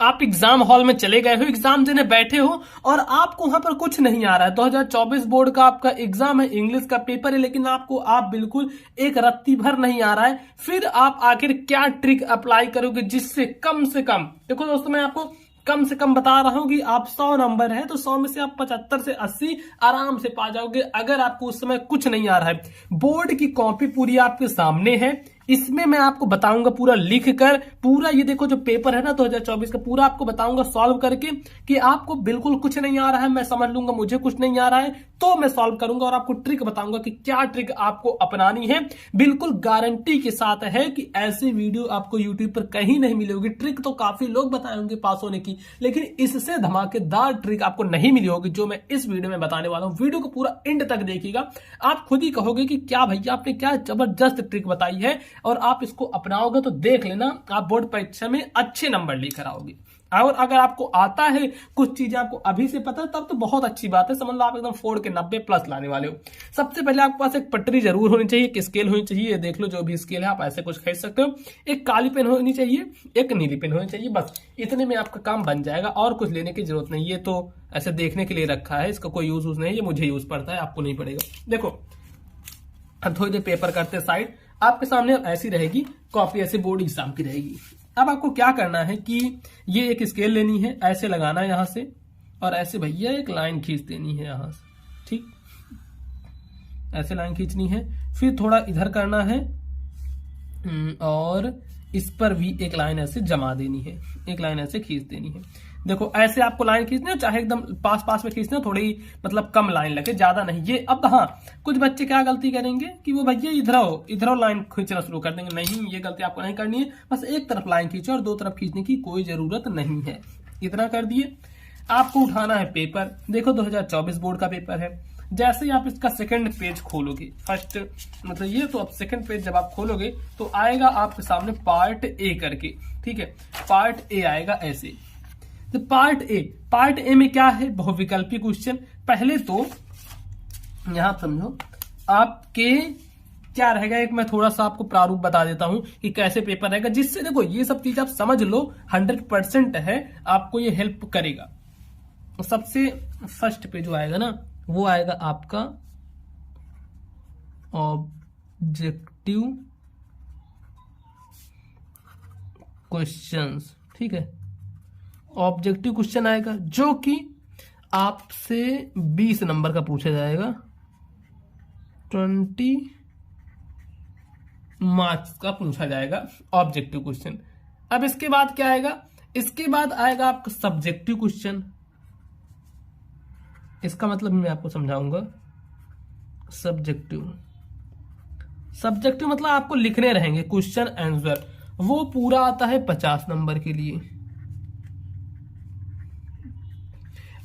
आप exam hall में चले गए हो, एग्जाम देने बैठे हो और आपको वहां पर कुछ नहीं आ रहा है। 2024 बोर्ड का आपका एग्जाम है, इंग्लिश का पेपर है, लेकिन आप बिल्कुल एक रत्ती भर नहीं आ रहा है। फिर आप आखिर क्या ट्रिक अप्लाई करोगे जिससे कम से कम, देखो दोस्तों मैं आपको कम से कम बता रहा हूं कि आप 100 नंबर है तो 100 में से आप 75 से 80 आराम से पा जाओगे, अगर आपको उस समय कुछ नहीं आ रहा है। बोर्ड की कॉपी पूरी आपके सामने है, इसमें मैं आपको बताऊंगा पूरा लिख कर, पूरा ये देखो जो पेपर है ना 2024 का, पूरा आपको बताऊंगा सॉल्व करके कि आपको बिल्कुल कुछ नहीं आ रहा है, मैं समझ लूंगा मुझे कुछ नहीं आ रहा है तो मैं सॉल्व करूंगा और आपको ट्रिक बताऊंगा कि क्या ट्रिक आपको अपनानी है। बिल्कुल गारंटी के साथ है कि ऐसी वीडियो आपको यूट्यूब पर कहीं नहीं मिली होगी। ट्रिक तो काफी लोग बताए होंगे पास होने की, लेकिन इससे धमाकेदार ट्रिक आपको नहीं मिली होगी जो मैं इस वीडियो में बताने वाला हूं। वीडियो को पूरा एंड तक देखिएगा, आप खुद ही कहोगे कि क्या भैया आपने क्या जबरदस्त ट्रिक बताई है, और आप इसको अपनाओगे तो देख लेना आप बोर्ड परीक्षा में अच्छे नंबर लेकर आओगे। और अगर आपको आता है, कुछ चीजें आपको अभी से पता है, तब तो बहुत अच्छी बात है, समझ लो आप एकदम फोड़ के 90 प्लस लाने वाले हो। सबसे पहले आपके पास एक पटरी जरूर होनी चाहिए, एक स्केल होनी चाहिए, ये देख लो जो भी स्केल है आप ऐसे कुछ खरीद सकते हो। एक काली पेन होनी चाहिए, एक नीली पेन होनी चाहिए, बस इतने में आपका काम बन जाएगा और कुछ लेने की जरूरत नहीं। ये तो ऐसे देखने के लिए रखा है, इसका कोई यूज नहीं है, ये मुझे यूज पड़ता है, आपको नहीं पड़ेगा। देखो अब थोड़ी देर पेपर करते साइड, आपके सामने ऐसी रहेगी कॉपी, ऐसे बोर्ड एग्जाम की रहेगी। अब आपको क्या करना है कि ये एक स्केल लेनी है, ऐसे लगाना है यहां से, और ऐसे भैया एक लाइन खींच देनी है यहां से, ठीक ऐसे लाइन खींचनी है। फिर थोड़ा इधर करना है और इस पर भी एक लाइन ऐसे जमा देनी है, एक लाइन ऐसे खींच देनी है। देखो ऐसे आपको लाइन खींचनी है, चाहे एकदम पास पास में खींचना, थोड़ी मतलब कम लाइन लगे, ज्यादा नहीं। ये अब हाँ, कुछ बच्चे क्या गलती करेंगे कि वो भैया इधर लाइन खींचना शुरू कर देंगे, नहीं ये गलती आपको नहीं करनी है। बस एक तरफ लाइन खींचो और दो तरफ खींचने की कोई जरूरत नहीं है। इतना कर दिए, आपको उठाना है पेपर। देखो 2024 बोर्ड का पेपर है, जैसे ही आप इसका सेकंड पेज खोलोगे, फर्स्ट मतलब ये तो अब सेकंड पेज जब आप खोलोगे तो आएगा आपके सामने पार्ट ए करके, ठीक है, पार्ट ए आएगा ऐसे। तो पार्ट ए में क्या है, बहुविकल्पी क्वेश्चन। पहले तो यहां समझो आपके क्या रहेगा, एक मैं थोड़ा सा आपको प्रारूप बता देता हूं कि कैसे पेपर रहेगा, जिससे देखो ये सब चीज आप समझ लो, 100% है, आपको ये हेल्प करेगा। सबसे फर्स्ट पे जो आएगा ना, वो आएगा आपका ऑब्जेक्टिव क्वेश्चंस, ठीक है, ऑब्जेक्टिव क्वेश्चन आएगा जो कि आपसे 20 नंबर का पूछा जाएगा, 20 मार्क्स का पूछा जाएगा ऑब्जेक्टिव क्वेश्चन। अब इसके बाद क्या आएगा, इसके बाद आएगा आपका सब्जेक्टिव क्वेश्चन। इसका मतलब मैं आपको समझाऊंगा। सब्जेक्टिव मतलब आपको लिखने रहेंगे क्वेश्चन आंसर, वो पूरा आता है 50 नंबर के लिए।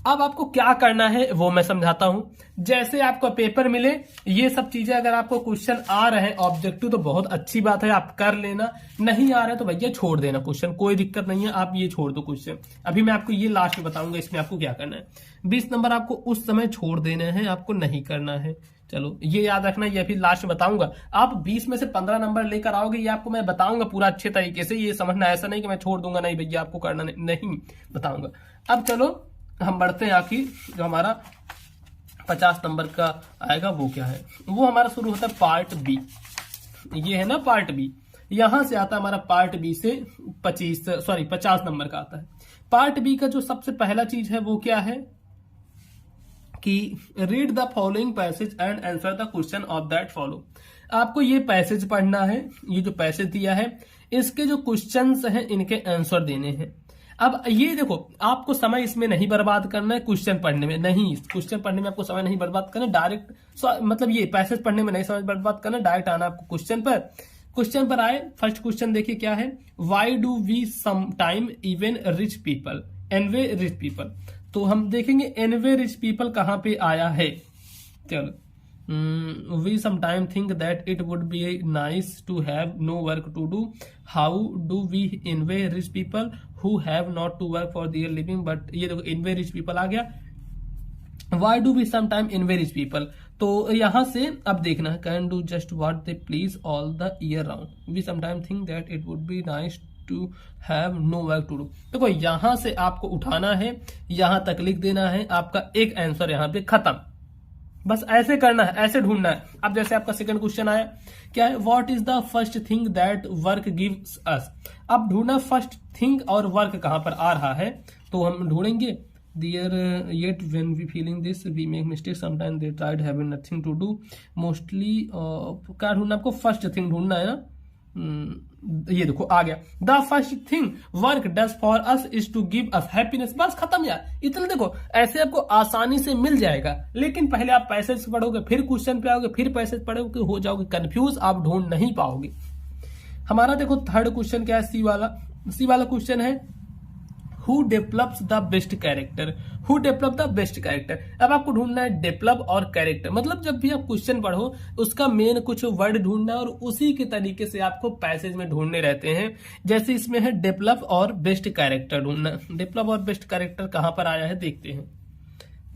अब आपको क्या करना है वो मैं समझाता हूं। जैसे आपको पेपर मिले, ये सब चीजें अगर आपको क्वेश्चन आ रहे हैं ऑब्जेक्टिव तो बहुत अच्छी बात है, आप कर लेना। नहीं आ रहे तो भैया छोड़ देना क्वेश्चन, कोई दिक्कत नहीं है, आप ये छोड़ दो क्वेश्चन। अभी मैं आपको ये लास्ट में बताऊंगा इसमें आपको क्या करना है। 20 नंबर आपको उस समय छोड़ देने हैं, आपको नहीं करना है। चलो ये याद रखना, ये फिर लास्ट में बताऊंगा। आप 20 में से 15 नंबर लेकर आओगे, ये आपको मैं बताऊंगा पूरा अच्छे तरीके से, ये समझना। ऐसा नहीं कि मैं छोड़ दूंगा, नहीं भैया आपको करना नहीं बताऊंगा। अब चलो हम बढ़ते हैं, आखिर जो हमारा 50 नंबर का आएगा वो क्या है, वो हमारा शुरू होता है पार्ट बी। ये है ना पार्ट बी, यहां से आता है हमारा पार्ट बी से 50 नंबर का आता है। पार्ट बी का जो सबसे पहला चीज है वो क्या है कि read the following passage and answer the question of that follow. आपको ये पैसेज पढ़ना है, ये जो पैसेज दिया है इसके जो क्वेश्चंस हैं इनके आंसर देने हैं। अब ये देखो आपको समय इसमें नहीं बर्बाद करना है, क्वेश्चन पढ़ने में नहीं, क्वेश्चन पढ़ने में आपको समय नहीं बर्बाद करना, डायरेक्ट मतलब ये पैसेज पढ़ने में नहीं समय बर्बाद करना, डायरेक्ट आना आपको क्वेश्चन पर। क्वेश्चन पर आए, फर्स्ट क्वेश्चन देखिए क्या है, why do we some time even rich people anyway rich people. तो हम देखेंगे एनवे रिच पीपल कहां पे आया है। चलो we sometimes think that it would be nice to have no work to do. How do we envy rich people who have not to work for their living? But ये देखो envy rich people आ गया। Why do we sometimes envy rich people? तो यहां से अब देखना, can do just what they please all the year round. We sometimes think that it would be nice to have no work to do. देखो यहां से आपको उठाना है, यहां तक लिख देना है, आपका एक आंसर यहां पे खत्म। बस ऐसे करना है, ऐसे ढूंढना है। अब जैसे आपका सेकंड क्वेश्चन आया, क्या है, what is the first thing that work gives us. अब ढूंढना फर्स्ट थिंग और वर्क कहां पर आ रहा है, तो हम ढूंढेंगे there yet when we feeling this we make mistake sometime they tried having nothing to do mostly. क्या ढूंढना, आपको फर्स्ट थिंग ढूंढना है ना। ये देखो आ गया, the first thing work does for us is to give us happiness. बस खत्म यार, इतना देखो ऐसे आपको आसानी से मिल जाएगा। लेकिन पहले आप पैसेज पढ़ोगे, फिर क्वेश्चन पे आओगे, फिर पैसेज पढ़ोगे, हो जाओगे कंफ्यूज, आप ढूंढ नहीं पाओगे। हमारा देखो थर्ड क्वेश्चन क्या है, सी वाला क्वेश्चन है, who develops the best character. Who develop the best character. अब आपको ढूंढना है डेवलप और कैरेक्टर, मतलब जब भी आप क्वेश्चन पढ़ो उसका मेन कुछ वर्ड ढूंढना है और उसी के तरीके से आपको पैसेज में ढूंढने रहते हैं। जैसे इसमें है डेवलप और बेस्ट कैरेक्टर ढूंढना। डेवलप और बेस्ट कैरेक्टर कहां पर आया है देखते हैं।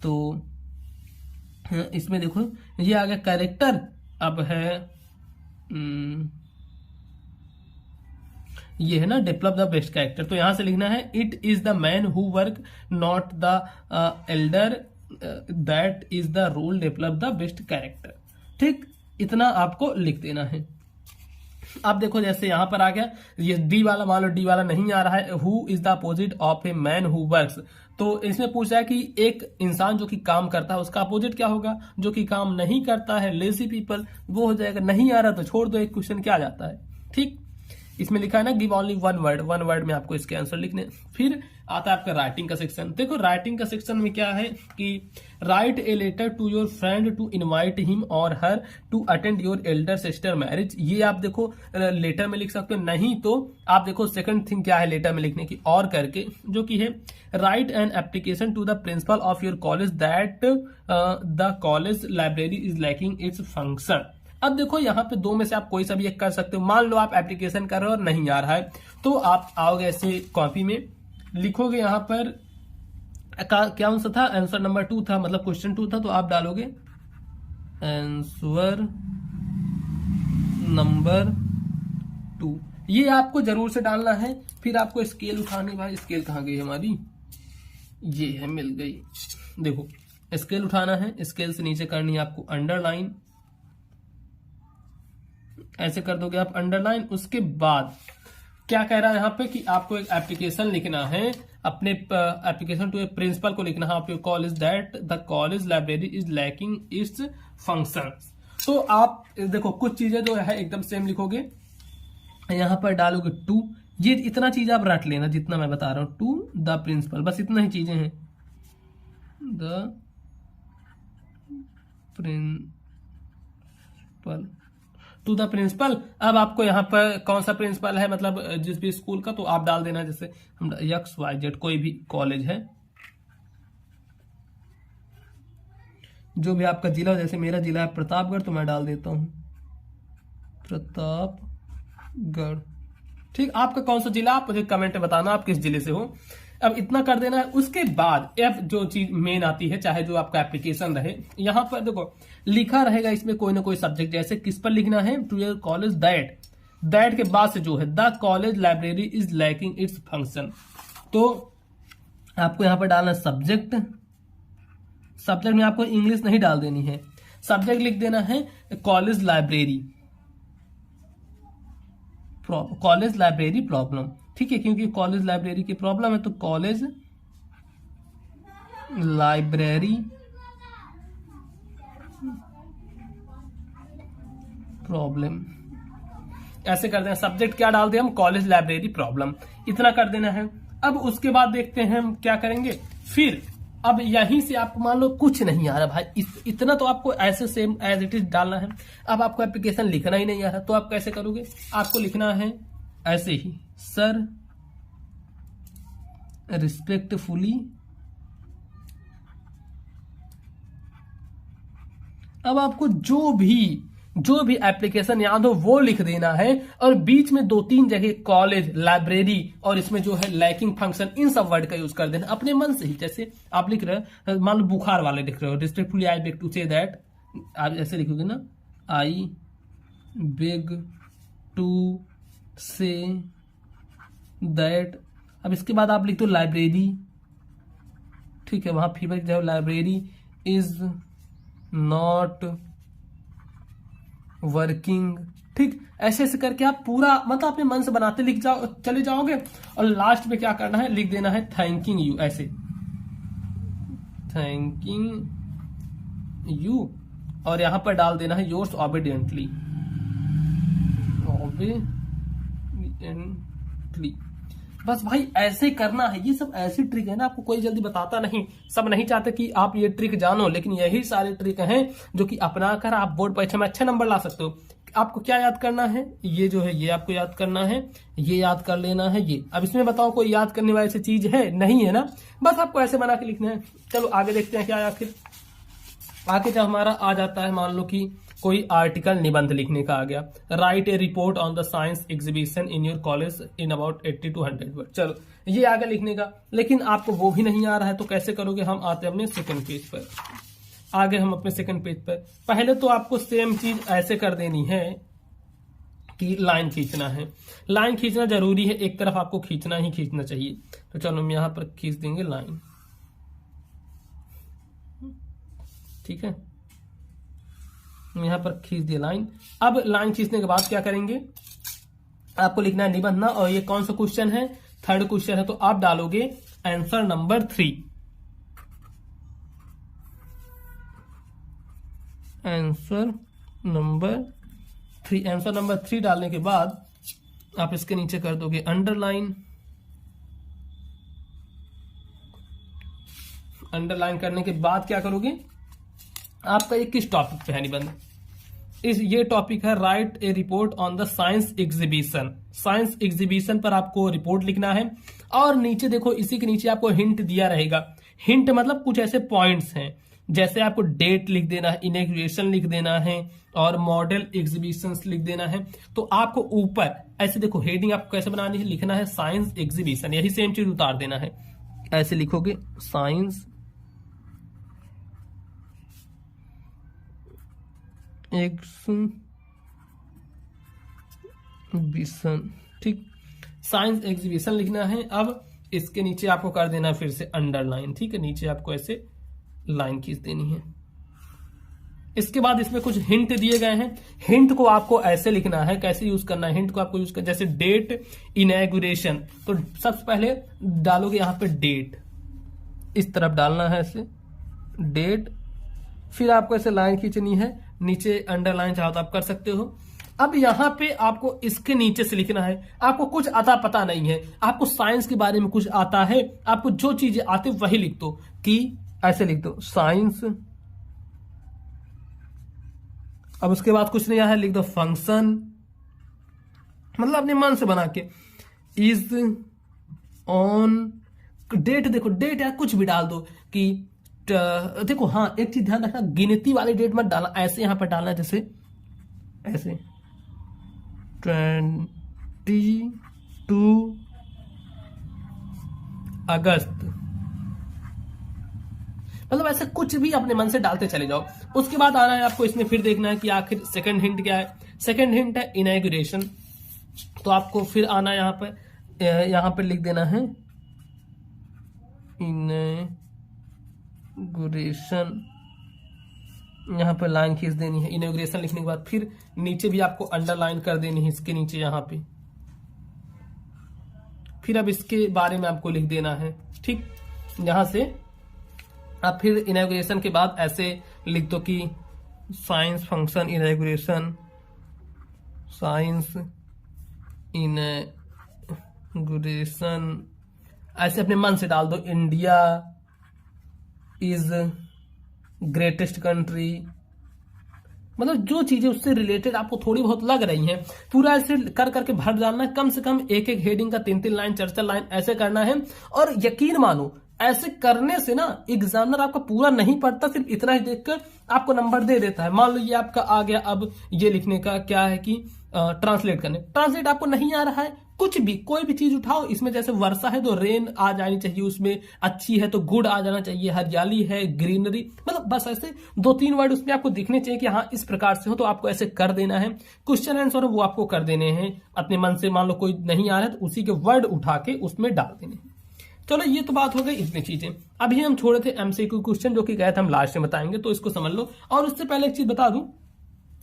तो इसमें देखो ये आ गया कैरेक्टर, अब है ये है ना डेवलप द बेस्ट कैरेक्टर। तो यहां से लिखना है it is the man who work not the elder that is the role develop the best character. ठीक, इतना आपको लिख देना है। अब देखो जैसे यहां पर आ गया ये डी वाला, मान लो डी वाला नहीं आ रहा है, who is the opposite of a man who works. तो इसमें पूछा है कि एक इंसान जो कि काम करता है उसका अपोजिट क्या होगा, जो कि काम नहीं करता है, लेजी पीपल, वो हो जाएगा। नहीं आ रहा तो छोड़ दो, एक क्वेश्चन क्या आ जाता है। ठीक, इसमें लिखा है ना गिव ओनली वन वर्ड में आपको इसके आंसर लिखने। फिर आता है आपका राइटिंग का सेक्शन। देखो राइटिंग का सेक्शन में क्या है कि write a letter to your friend to invite him और her to attend your elder sister marriage. ये आप देखो लेटर में लिख सकते हो, नहीं तो आप देखो सेकंड थिंग क्या है लेटर में लिखने की, और करके, जो कि है write an application to the principal of your college that the college library is lacking its function. अब देखो यहाँ पे दो में से आप कोई सा भी एक कर सकते हो। मान लो आप एप्लीकेशन कर रहे हो और नहीं आ रहा है, तो आप आओगे ऐसे कॉपी में लिखोगे, यहाँ पर क्या आंसर था, आंसर नंबर 2 था, मतलब क्वेश्चन 2 था, तो आप डालोगे आंसर नंबर 2। ये आपको जरूर से डालना है। फिर आपको स्केल उठानी, भाई स्केल कहाँ गई हमारी, ये है, मिल गई। देखो स्केल उठाना है, स्केल से नीचे करनी है आपको अंडरलाइन, ऐसे कर दोगे आप अंडरलाइन। उसके बाद क्या कह रहा है यहाँ पे कि आपको एक एप्लीकेशन लिखना है, अपने एप्लीकेशन टू ए प्रिंसिपल को लिखना है, आपके college that the college library is lacking it's functions. तो आप देखो कुछ चीजें जो है एकदम सेम लिखोगे, यहां पर डालोगे 2। ये इतना चीज आप रट लेना जितना मैं बता रहा हूं, टू द प्रिंसिपल, बस इतना ही चीजें हैं, the principal to the principal. अब आपको यहाँ पर कौन सा प्रिंसिपल है, मतलब जिस भी स्कूल का, तो आप डाल देना, जैसे हम XYZ कोई भी कॉलेज है, जो भी आपका जिला, जैसे मेरा जिला है प्रतापगढ़, तो मैं डाल देता हूं प्रतापगढ़। ठीक, आपका कौन सा जिला, आप मुझे कमेंट में बताना आप किस जिले से हो। अब इतना कर देना है। उसके बाद अब जो चीज मेन आती है, चाहे जो आपका एप्लीकेशन रहे, यहां पर देखो लिखा रहेगा इसमें कोई ना कोई सब्जेक्ट, जैसे किस पर लिखना है, टू योर कॉलेज दैट के बाद से जो है the college library is lacking its function. तो आपको यहां पर डालना सब्जेक्ट। सब्जेक्ट में आपको इंग्लिश नहीं डाल देनी है, सब्जेक्ट लिख देना है कॉलेज लाइब्रेरी प्रॉब्लम। ठीक है, क्योंकि कॉलेज लाइब्रेरी की प्रॉब्लम है, तो कॉलेज लाइब्रेरी प्रॉब्लम ऐसे कर देना। सब्जेक्ट क्या डाल दें हम, कॉलेज लाइब्रेरी प्रॉब्लम, इतना कर देना है। अब उसके बाद देखते हैं हम क्या करेंगे। फिर अब यहीं से आप मान लो कुछ नहीं आ रहा भाई, इतना तो आपको ऐसे सेम एज इट इज डालना है। अब आपको एप्लीकेशन लिखना ही नहीं आ रहा, तो आप कैसे करोगे, आपको लिखना है ऐसे ही, सर रिस्पेक्टफुली। अब आपको जो भी एप्लीकेशन याद हो वो लिख देना है, और बीच में 2-3 जगह कॉलेज, लाइब्रेरी और इसमें जो है लैकिंग फंक्शन, इन सब वर्ड का यूज कर देना अपने मन से ही। जैसे आप लिख रहे हो, मान लो बुखार वाले लिख रहे हो, respectfully I beg to say that, आप ऐसे लिखोगे ना, I beg to say that. अब इसके बाद आप लिख दो लाइब्रेरी, ठीक है, वहां फीवर की जगह लाइब्रेरी इज नॉट वर्किंग, ठीक। ऐसे ऐसे करके आप पूरा मतलब अपने मन से बनाते लिख जाओ चले जाओगे, और लास्ट में क्या करना है, लिख देना है थैंकिंग यू, ऐसे थैंकिंग यू, और यहां पर डाल देना है योर्स ऑबिडियंटली, ऑबिडियंटली। बस भाई ऐसे करना है, ये सब ऐसी ट्रिक है ना, आपको कोई जल्दी बताता नहीं, सब नहीं चाहते कि आप ये ट्रिक जानो, लेकिन यही सारे ट्रिक हैं जो कि अपनाकर आप बोर्ड परीक्षा में अच्छे नंबर ला सकते हो। आपको क्या याद करना है, ये जो है ये आपको याद करना है, ये याद कर लेना है ये। अब इसमें बताओ कोई याद करने वाली ऐसी चीज है नहीं है ना, बस आपको ऐसे बना के लिखना है। चलो आगे देखते हैं क्या आखिर आगे जब हमारा आ जाता है, मान लो कि कोई आर्टिकल निबंध लिखने का आ गया, right A report on the science exhibition in your college in about 80 to 100 word. चलो ये आगे लिखने का, लेकिन आपको वो भी नहीं आ रहा है तो कैसे करोगे, हम आते हैं अपने सेकंड पेज पर। आगे हम अपने सेकंड पेज पर, पहले तो आपको सेम चीज ऐसे कर देनी है कि लाइन खींचना है। लाइन खींचना जरूरी है, एक तरफ आपको खींचना ही खींचना चाहिए। तो चलो हम यहां पर खींच देंगे लाइन, ठीक है, यहां पर खींच दिया लाइन। अब लाइन खींचने के बाद क्या करेंगे, आपको लिखना है निबंध ना, और ये कौन सा क्वेश्चन है, थर्ड क्वेश्चन है, तो आप डालोगे answer number 3, answer number 3। Answer number 3 डालने के बाद आप इसके नीचे कर दोगे अंडरलाइन। अंडरलाइन करने के बाद क्या करोगे, आपका ये किस टॉपिक पे है निबंध, ये टॉपिक है right A report on the science exhibition. Science exhibition पर आपको रिपोर्ट लिखना है, और नीचे देखो इसी के नीचे आपको हिंट दिया रहेगा। हिंट मतलब कुछ ऐसे पॉइंट्स हैं, जैसे आपको डेट लिख देना है, इनॉग्रेशन लिख देना है, और मॉडल एग्जीबिशन लिख देना है। तो आपको ऊपर ऐसे देखो हेडिंग आपको कैसे बनानी है, लिखना है साइंस एग्जीबिशन, यही सेम चीज उतार देना है, ऐसे लिखोगे साइंस एग्जीबिशन, ठीक, साइंस एग्जीबिशन लिखना है। अब इसके नीचे आपको कर देना है फिर से अंडरलाइन, ठीक है, नीचे आपको ऐसे लाइन खींच देनी है। इसके बाद इसमें कुछ हिंट दिए गए हैं, हिंट को आपको ऐसे लिखना है, कैसे यूज करना है हिंट को आपको यूज कर, जैसे डेट इनॉग्रेशन, तो सबसे पहले डालोगे यहां पे डेट, इस तरफ डालना है ऐसे डेट, फिर आपको ऐसे लाइन खींचनी है, नीचे अंडरलाइन चाहो तो आप कर सकते हो। अब यहां पे आपको इसके नीचे से लिखना है, आपको कुछ आता पता नहीं है, आपको साइंस के बारे में कुछ आता है, आपको जो चीजें आती वही लिख दो, कि ऐसे लिख दो साइंस। अब उसके बाद कुछ नहीं आया, लिख दो फंक्शन, मतलब अपने मन से बना के, इज ऑन डेट, देखो डेट या कुछ भी डाल दो कि देखो हाँ एक चीज ध्यान रखना, गिनती वाली डेट मत डालना, ऐसे यहां पर डालना, जैसे ऐसे 22 अगस्त, मतलब ऐसे कुछ भी अपने मन से डालते चले जाओ। उसके बाद आना है आपको इसमें फिर देखना है कि आखिर सेकंड हिंट क्या है। सेकंड हिंट है इनॉग्रेशन, तो आपको फिर आना है यहां पर लिख देना है इनॉग्रेशन, यहां पर लाइन खींच देनी है। इनॉग्रेशन लिखने के बाद फिर नीचे भी आपको अंडरलाइन कर देनी है, इसके नीचे यहां पे, फिर अब इसके बारे में आपको लिख देना है, ठीक। यहां से आप फिर इनॉग्रेशन के बाद ऐसे लिख दो कि science function inauguration, science inauguration, ऐसे अपने मन से डाल दो, इंडिया इज ग्रेटेस्ट कंट्री, मतलब जो चीजें उससे रिलेटेड आपको थोड़ी बहुत लग रही हैं, पूरा ऐसे कर करके भर डालना है। कम से कम एक एक हेडिंग का 3-3 लाइन 4-4 लाइन ऐसे करना है। और यकीन मानो ऐसे करने से ना एग्जामिनर आपका पूरा नहीं पढ़ता, सिर्फ इतना ही देखकर आपको नंबर दे देता है। मान लो ये आपका आ गया, अब ये लिखने का क्या है कि ट्रांसलेट करने, ट्रांसलेट आपको नहीं आ रहा है, कुछ भी कोई भी चीज उठाओ, इसमें जैसे वर्षा है तो रेन आ जानी चाहिए, उसमें अच्छी है तो गुड आ जाना चाहिए, हरियाली है ग्रीनरी, मतलब बस ऐसे 2-3 वर्ड उसमें आपको दिखने चाहिए कि हाँ इस प्रकार से हो, तो आपको ऐसे कर देना है। क्वेश्चन आंसर वो आपको कर देने हैं अपने मन से, मान लो कोई नहीं आ रहा है तो उसी के वर्ड उठा के उसमें डाल देने हैं। चलो ये तो बात हो गई इतनी चीजें। अभी हम छोड़े थे एमसीक्यू क्वेश्चन जो कि गए थे हम लास्ट में बताएंगे, तो इसको समझ लो। और उससे पहले एक चीज बता दूं,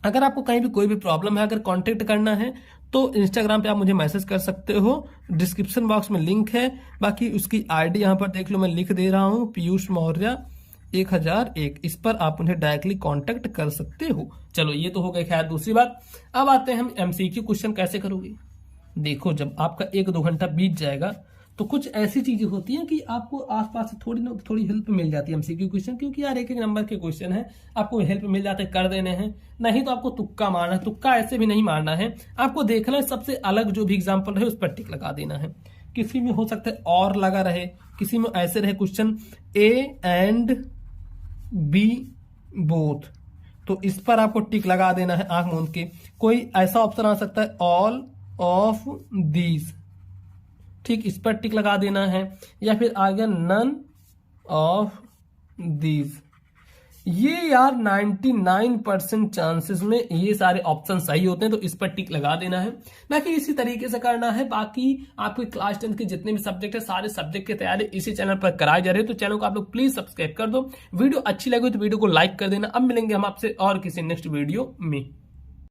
अगर आपको कहीं भी कोई भी प्रॉब्लम है, अगर कांटेक्ट करना है तो इंस्टाग्राम पे आप मुझे मैसेज कर सकते हो, डिस्क्रिप्शन बॉक्स में लिंक है। बाकी उसकी आईडी यहां पर देख लो, मैं लिख दे रहा हूं, पीयूष मौर्य 1001, इस पर आप मुझे डायरेक्टली कांटेक्ट कर सकते हो। चलो ये तो हो गई खैर दूसरी बात। अब आते हैं हम एमसीक्यू क्वेश्चन कैसे करोगे। देखो जब आपका 1-2 घंटा बीत जाएगा तो कुछ ऐसी चीजें होती हैं कि आपको आसपास से थोड़ी ना थोड़ी हेल्प मिल जाती है एमसीक्यू क्वेश्चन, क्योंकि यार एक नंबर के क्वेश्चन है, आपको हेल्प मिल जाते कर देने हैं। नहीं तो आपको तुक्का मारना है, तुक्का ऐसे भी नहीं मारना है, आपको देखना है सबसे अलग जो भी एग्जाम्पल रहे उस पर टिक लगा देना है। किसी में हो सकता है और लगा रहे, किसी में ऐसे रहे question A and B both, तो इस पर आपको टिक लगा देना है आंख मूंद के। कोई ऐसा ऑप्शन आ सकता है ऑल ऑफ दीज, ठीक, इस पर टिक लगा देना है। या फिर आ गया नन ऑफ दीज। ये यार 99% चांसेस में ये सारे ऑप्शन सही होते हैं, तो इस पर टिक लगा देना है। बाकी इसी तरीके से करना है। बाकी आपके क्लास 10 के जितने भी सब्जेक्ट है, सारे सब्जेक्ट की तैयारी इसी चैनल पर कराई जा रही है, तो चैनल को आप लोग प्लीज सब्सक्राइब कर दो। वीडियो अच्छी लगी तो वीडियो को लाइक कर देना। अब मिलेंगे हम आपसे और किसी नेक्स्ट वीडियो में।